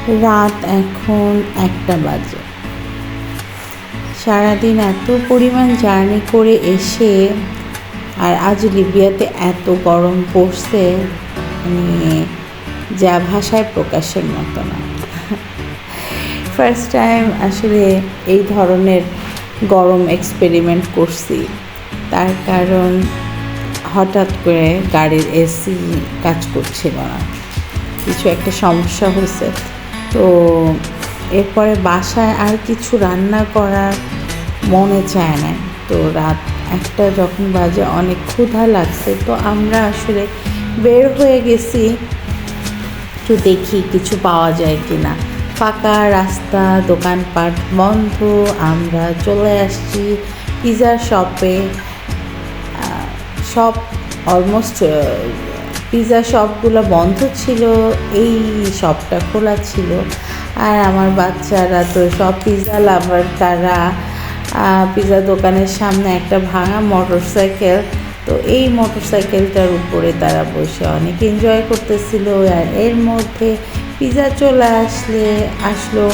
রাত এখন 1টা বাজে। সারাদিন এত পরিমাণ জার্নি করে এসে আর আজ লিবিয়াতে এত গরম পড়ছে, মানে যা ভাষায় প্রকাশের মতো না। ফার্স্ট টাইম আসলে এই ধরনের গরম এক্সপেরিমেন্ট করছি। তার কারণ হঠাৎ করে গাড়ির এসি কাজ করছিল না, কিছু একটা সমস্যা হয়েছে। তো এরপরে বাসায় আর কিছু রান্না করার মনে চায় না। তো রাত 1টা যখন বাজে, অনেক ক্ষুধা লাগছে। তো আমরা আসলে বের হয়ে গেছি একটু দেখি কিছু পাওয়া যায় কিনা। ফাঁকা রাস্তা, দোকানপাট বন্ধ। আমরা চলে আসছি পিৎজা শপে। সব অলমোস্ট পিৎজা শপগুলো বন্ধ ছিল, এই শপটা খোলা ছিল। আর আমার বাচ্চারা তো সব পিৎজা লাভার, তারা পিৎজা দোকানের সামনে একটা ভাঙা মোটরসাইকেল, তো এই মোটরসাইকেলটার উপরে তারা বসে অনেক এনজয় করতেছিল। আর এর মধ্যে পিৎজা চলে আসলো।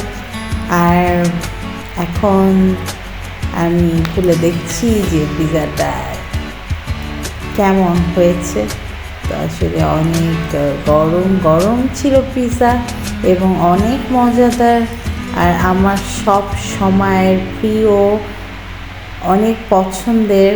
আর এখন আমি খুলে দেখছি যে পিৎজাটা কেমন হয়েছে। তো আসলে অনেক গরম গরম ছিল পিৎজা এবং অনেক মজাদার। আর আমার সব সময়ের প্রিয়, অনেক পছন্দের